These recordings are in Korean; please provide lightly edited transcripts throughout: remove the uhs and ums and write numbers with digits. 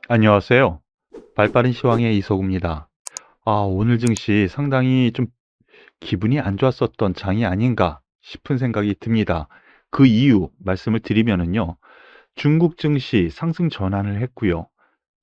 안녕하세요. 발빠른 시황의 이석우입니다. 오늘 증시 상당히 좀 기분이 안 좋았었던 장이 아닌가 싶은 생각이 듭니다. 그 이유 말씀을 드리면은요. 중국 증시 상승 전환을 했고요.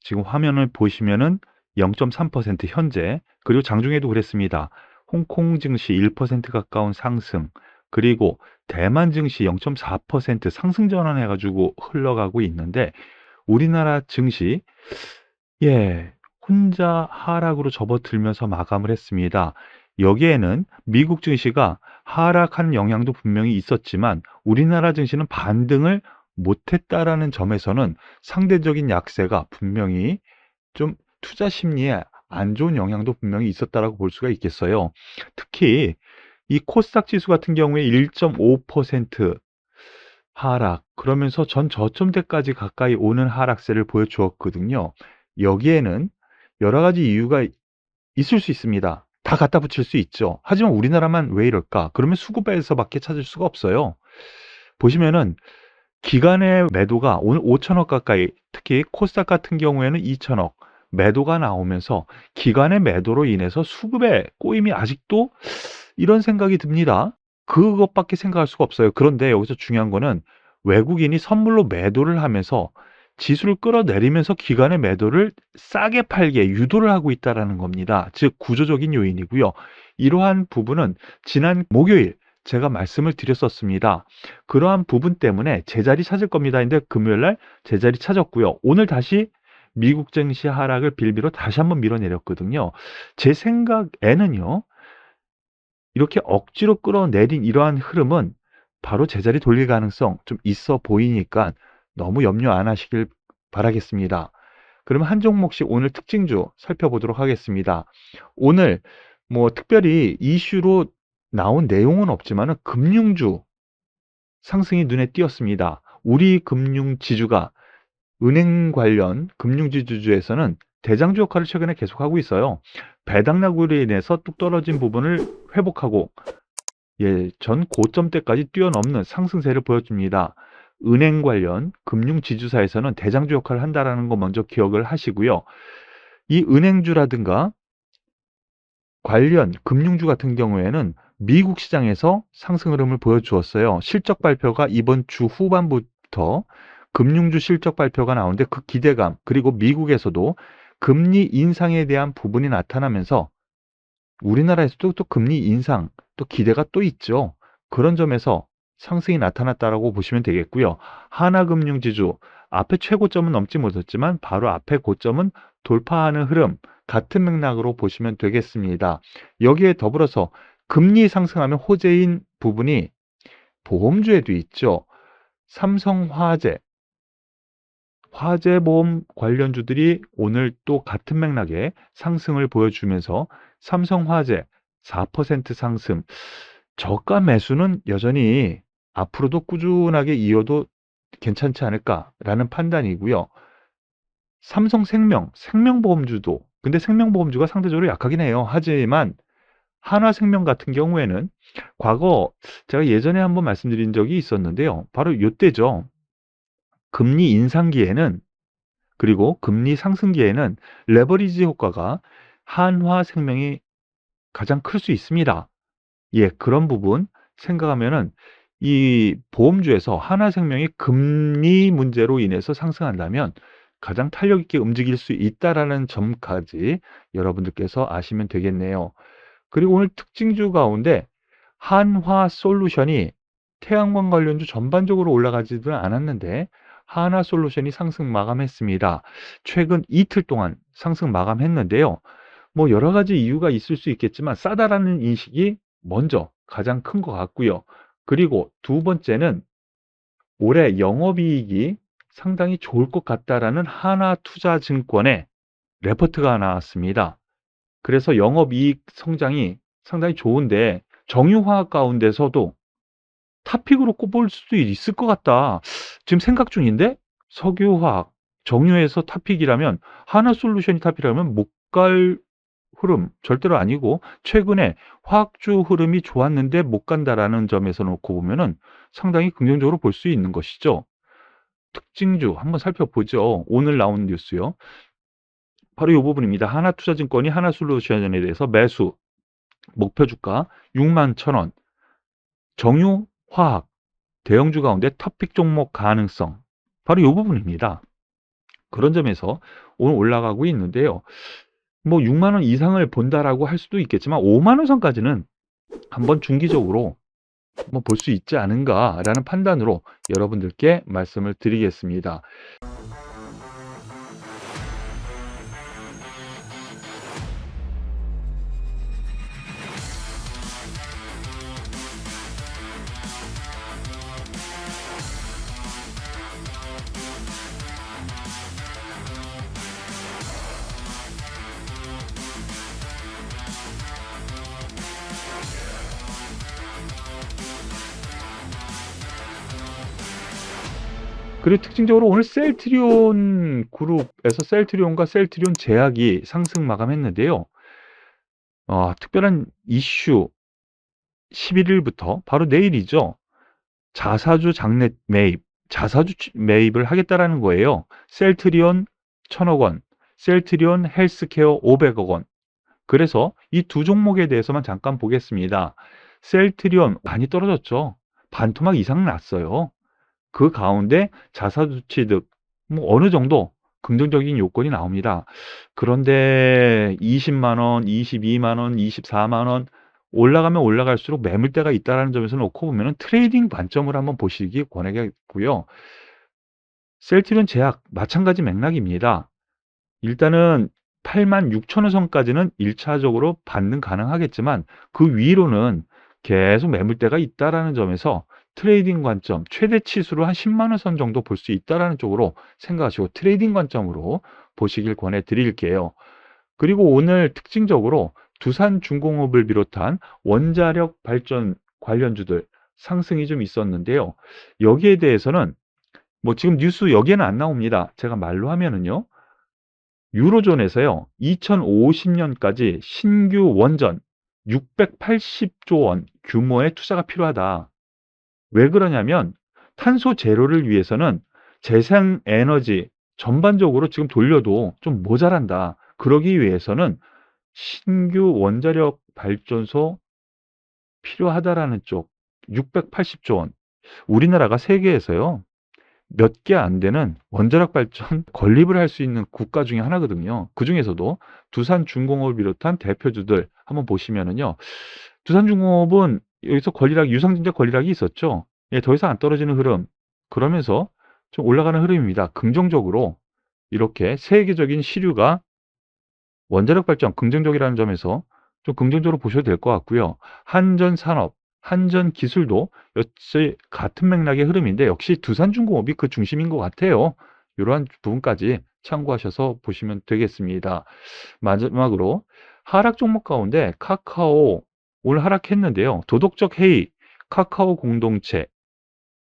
지금 화면을 보시면은 0.3% 현재, 그리고 장중에도 그랬습니다. 홍콩 증시 1% 가까운 상승, 그리고 대만 증시 0.4% 상승 전환해가지고 흘러가고 있는데, 우리나라 증시 혼자 하락으로 접어들면서 마감을 했습니다. 여기에는 미국 증시가 하락한 영향도 분명히 있었지만 우리나라 증시는 반등을 못했다라는 점에서는 상대적인 약세가 분명히 좀 투자 심리에 안 좋은 영향도 분명히 있었다라고 볼 수가 있겠어요. 특히 이 코스닥 지수 같은 경우에 1.5% 하락, 그러면서 전 저점대까지 가까이 오는 하락세를 보여주었거든요. 여기에는 여러 가지 이유가 있을 수 있습니다. 다 갖다 붙일 수 있죠. 하지만 우리나라만 왜 이럴까? 그러면 수급에서밖에 찾을 수가 없어요. 보시면은 기관의 매도가 오늘 5천억 가까이, 특히 코스닥 같은 경우에는 2천억 매도가 나오면서 기관의 매도로 인해서 수급에 꼬임이 아직도, 이런 생각이 듭니다. 그것밖에 생각할 수가 없어요. 그런데 여기서 중요한 거는 외국인이 선물로 매도를 하면서 지수를 끌어내리면서 기관의 매도를 싸게 팔게 유도를 하고 있다는 겁니다. 즉 구조적인 요인이고요. 이러한 부분은 지난 목요일 제가 말씀을 드렸었습니다. 그러한 부분 때문에 제자리 찾을 겁니다. 근데 금요일 날 제자리 찾았고요. 오늘 다시 미국 증시 하락을 빌미로 다시 한번 밀어내렸거든요. 제 생각에는요. 이렇게 억지로 끌어내린 이러한 흐름은 바로 제자리 돌릴 가능성 좀 있어 보이니까 너무 염려 안 하시길 바라겠습니다. 그럼 한 종목씩 오늘 특징주 살펴보도록 하겠습니다. 오늘 뭐 특별히 이슈로 나온 내용은 없지만은 금융주 상승이 눈에 띄었습니다. 우리 금융 지주가 은행 관련 금융지주주에서는 대장주 역할을 최근에 계속하고 있어요. 배당락으로 인해서 뚝 떨어진 부분을 회복하고 전 고점대까지 뛰어넘는 상승세를 보여줍니다. 은행 관련 금융지주사에서는 대장주 역할을 한다는 거 먼저 기억을 하시고요. 이 은행주라든가 관련 금융주 같은 경우에는 미국 시장에서 상승 흐름을 보여주었어요. 실적 발표가 이번 주 후반부터 금융주 실적 발표가 나오는데 그 기대감, 그리고 미국에서도 금리 인상에 대한 부분이 나타나면서 우리나라에서도 또 금리 인상 또 기대가 또 있죠. 그런 점에서 상승이 나타났다라고 보시면 되겠고요. 하나금융지주 앞에 최고점은 넘지 못했지만 바로 앞에 고점은 돌파하는 흐름, 같은 맥락으로 보시면 되겠습니다. 여기에 더불어서 금리 상승하면 호재인 부분이 보험주에도 있죠. 삼성화재, 화재보험 관련주들이 오늘 또 같은 맥락의 상승을 보여주면서 삼성화재 4% 상승, 저가 매수는 여전히 앞으로도 꾸준하게 이어도 괜찮지 않을까라는 판단이고요. 삼성생명, 생명보험주도, 근데 생명보험주가 상대적으로 약하긴 해요. 하지만 한화생명 같은 경우에는 과거 제가 예전에 한번 말씀드린 적이 있었는데요. 바로 이때죠. 금리 인상기에는, 그리고 금리 상승기에는 레버리지 효과가 한화생명이 가장 클 수 있습니다. 그런 부분 생각하면은 이 보험주에서 하나생명이 금리 문제로 인해서 상승한다면 가장 탄력 있게 움직일 수 있다라는 점까지 여러분들께서 아시면 되겠네요. 그리고 오늘 특징주 가운데 한화솔루션이 태양광 관련주 전반적으로 올라가지는 않았는데 한화솔루션이 상승 마감했습니다. 최근 이틀 동안 상승 마감했는데요. 뭐 여러 가지 이유가 있을 수 있겠지만 싸다라는 인식이 먼저 가장 큰 것 같고요. 그리고 두 번째는 올해 영업이익이 상당히 좋을 것 같다라는 하나투자증권의 레포트가 나왔습니다. 그래서 영업이익 성장이 상당히 좋은데 정유화학 가운데서도 탑픽으로 꼽을 수도 있을 것 같다. 지금 생각 중인데 석유화학, 정유에서 탑픽이라면 하나솔루션이 탑픽이라면 못 갈 흐름 절대로 아니고, 최근에 화학주 흐름이 좋았는데 못 간다라는 점에서 놓고 보면은 상당히 긍정적으로 볼 수 있는 것이죠. 특징주 한번 살펴보죠. 오늘 나온 뉴스요. 바로 이 부분입니다. 하나투자증권이 하나솔루션에 대해서 매수 목표 주가 61,000원, 정유화학 대형주 가운데 탑픽 종목 가능성, 바로 이 부분입니다. 그런 점에서 오늘 올라가고 있는데요. 뭐 6만 원 이상을 본다라고 할 수도 있겠지만 5만 원 선까지는 한번 중기적으로 뭐 볼 수 있지 않은가라는 판단으로 여러분들께 말씀을 드리겠습니다. 그리고 특징적으로 오늘 셀트리온 그룹에서 셀트리온과 셀트리온 제약이 상승 마감했는데요. 특별한 이슈 11일부터 바로 내일이죠. 자사주 장내 매입, 자사주 매입을 하겠다라는 거예요. 셀트리온 1,000억 원, 셀트리온 헬스케어 500억 원. 그래서 이 두 종목에 대해서만 잠깐 보겠습니다. 셀트리온 많이 떨어졌죠. 반토막 이상 났어요. 그 가운데 자사주 취득 뭐 어느 정도 긍정적인 요건이 나옵니다. 그런데 20만 원, 22만 원, 24만 원 올라가면 올라갈수록 매물대가 있다는 점에서 놓고 보면 트레이딩 관점을 한번 보시기 권하겠고요. 셀트리온 제약 마찬가지 맥락입니다. 일단은 86,000원 선까지는 1차적으로 반등 가능하겠지만 그 위로는 계속 매물대가 있다라는 점에서 트레이딩 관점 최대 치수로 한 10만 원 선 정도 볼 수 있다라는 쪽으로 생각하시고 트레이딩 관점으로 보시길 권해 드릴게요. 그리고 오늘 특징적으로 두산중공업을 비롯한 원자력 발전 관련주들 상승이 좀 있었는데요. 여기에 대해서는 뭐 지금 뉴스 여기에는 안 나옵니다. 제가 말로 하면은요. 유로존에서요. 2050년까지 신규 원전 680조 원 규모의 투자가 필요하다. 왜 그러냐면 탄소 제로를 위해서는 재생에너지 전반적으로 지금 돌려도 좀 모자란다. 그러기 위해서는 신규 원자력 발전소 필요하다라는 쪽 680조 원. 우리나라가 세계에서요. 몇 개 안 되는 원자력 발전 건립을 할 수 있는 국가 중에 하나거든요. 그중에서도 두산중공업을 비롯한 대표주들 한번 보시면은요. 두산중공업은 여기서 유상증자 권리락이 있었죠. 예, 더 이상 안 떨어지는 흐름. 그러면서 좀 올라가는 흐름입니다. 긍정적으로 이렇게 세계적인 시류가 원자력 발전 긍정적이라는 점에서 좀 긍정적으로 보셔도 될 것 같고요. 한전산업, 한전기술도 역시 같은 맥락의 흐름인데 역시 두산중공업이 그 중심인 것 같아요. 이러한 부분까지 참고하셔서 보시면 되겠습니다. 마지막으로 하락 종목 가운데 카카오 오늘 하락했는데요. 도덕적 해이, 카카오 공동체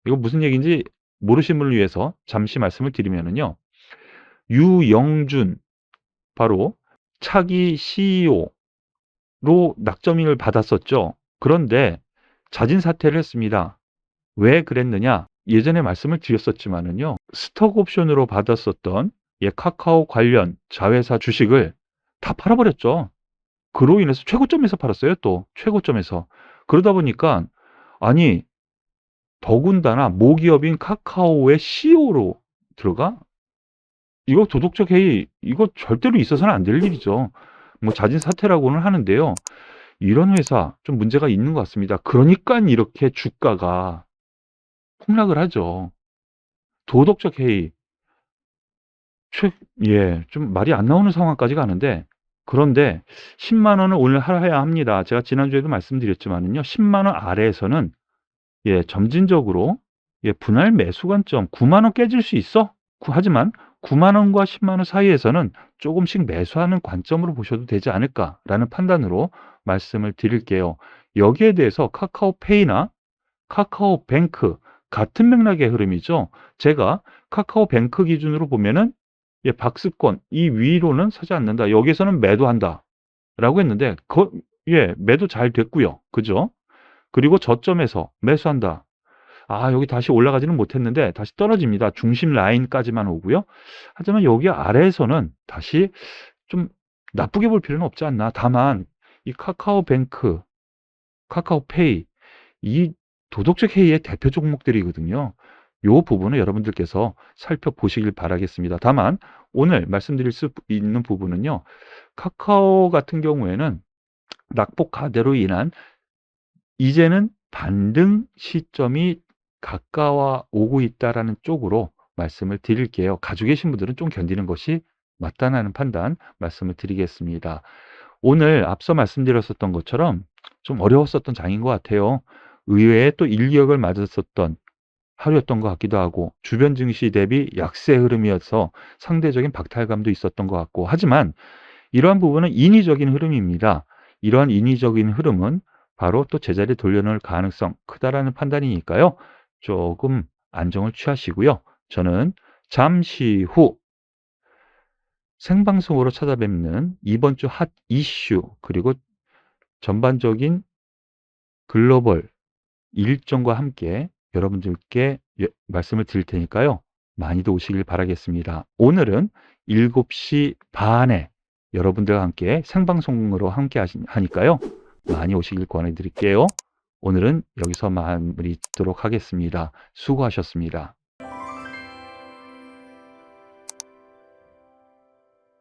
이거 무슨 얘기인지 모르시는 분을 위해서 잠시 말씀을 드리면은요. 유영준 바로 차기 CEO로 낙점을 받았었죠. 그런데 자진 사퇴를 했습니다. 왜 그랬느냐? 예전에 말씀을 드렸었지만은요. 스톡 옵션으로 받았었던 카카오 관련 자회사 주식을 다 팔아버렸죠. 그로 인해서 최고점에서 팔았어요. 또 최고점에서. 그러다 보니까 아니 더군다나 모기업인 카카오의 CEO로 들어가? 이거 도덕적 해이 이거 절대로 있어서는 안 될 일이죠. 뭐 자진 사퇴라고는 하는데요. 이런 회사 좀 문제가 있는 것 같습니다. 그러니까 이렇게 주가가 폭락을 하죠. 도덕적 해이. 좀 말이 안 나오는 상황까지 가는데 그런데 10만 원을 오늘 해야 합니다. 제가 지난주에도 말씀드렸지만은요. 10만 원 아래에서는 점진적으로 분할 매수 관점 9만 원 깨질 수 있어. 하지만 9만 원과 10만 원 사이에서는 조금씩 매수하는 관점으로 보셔도 되지 않을까라는 판단으로 말씀을 드릴게요. 여기에 대해서 카카오페이나 카카오뱅크 같은 맥락의 흐름이죠. 제가 카카오뱅크 기준으로 보면은 박스권 이 위로는 서지 않는다. 여기에서는 매도한다. 라고 했는데 매도 잘 됐고요. 그죠? 그리고 저점에서 매수한다. 여기 다시 올라가지는 못했는데 다시 떨어집니다. 중심 라인까지만 오고요. 하지만 여기 아래에서는 다시 좀 나쁘게 볼 필요는 없지 않나. 다만 이 카카오뱅크, 카카오페이 이 도덕적 해이의 대표 종목들이거든요. 요 부분을 여러분들께서 살펴보시길 바라겠습니다. 다만 오늘 말씀드릴 수 있는 부분은요. 카카오 같은 경우에는 낙폭 과대로 인한 이제는 반등 시점이 가까워 오고 있다라는 쪽으로 말씀을 드릴게요. 가지고 계신 분들은 좀 견디는 것이 맞다는 판단 말씀을 드리겠습니다. 오늘 앞서 말씀드렸었던 것처럼 좀 어려웠었던 장인 것 같아요. 의외에 또 인력을 맞았었던 하루였던 것 같기도 하고 주변 증시 대비 약세 흐름이어서 상대적인 박탈감도 있었던 것 같고 하지만 이러한 부분은 인위적인 흐름입니다. 이러한 인위적인 흐름은 바로 또 제자리에 돌려놓을 가능성 크다라는 판단이니까요. 조금 안정을 취하시고요. 저는 잠시 후 생방송으로 찾아뵙는 이번 주 핫 이슈 그리고 전반적인 글로벌 일정과 함께 여러분들께 말씀을 드릴 테니까요. 많이도 오시길 바라겠습니다. 오늘은 7시 반에 여러분들과 함께 생방송으로 함께 하니까요. 많이 오시길 권해드릴게요. 오늘은 여기서 마무리 짓도록 하겠습니다. 수고하셨습니다.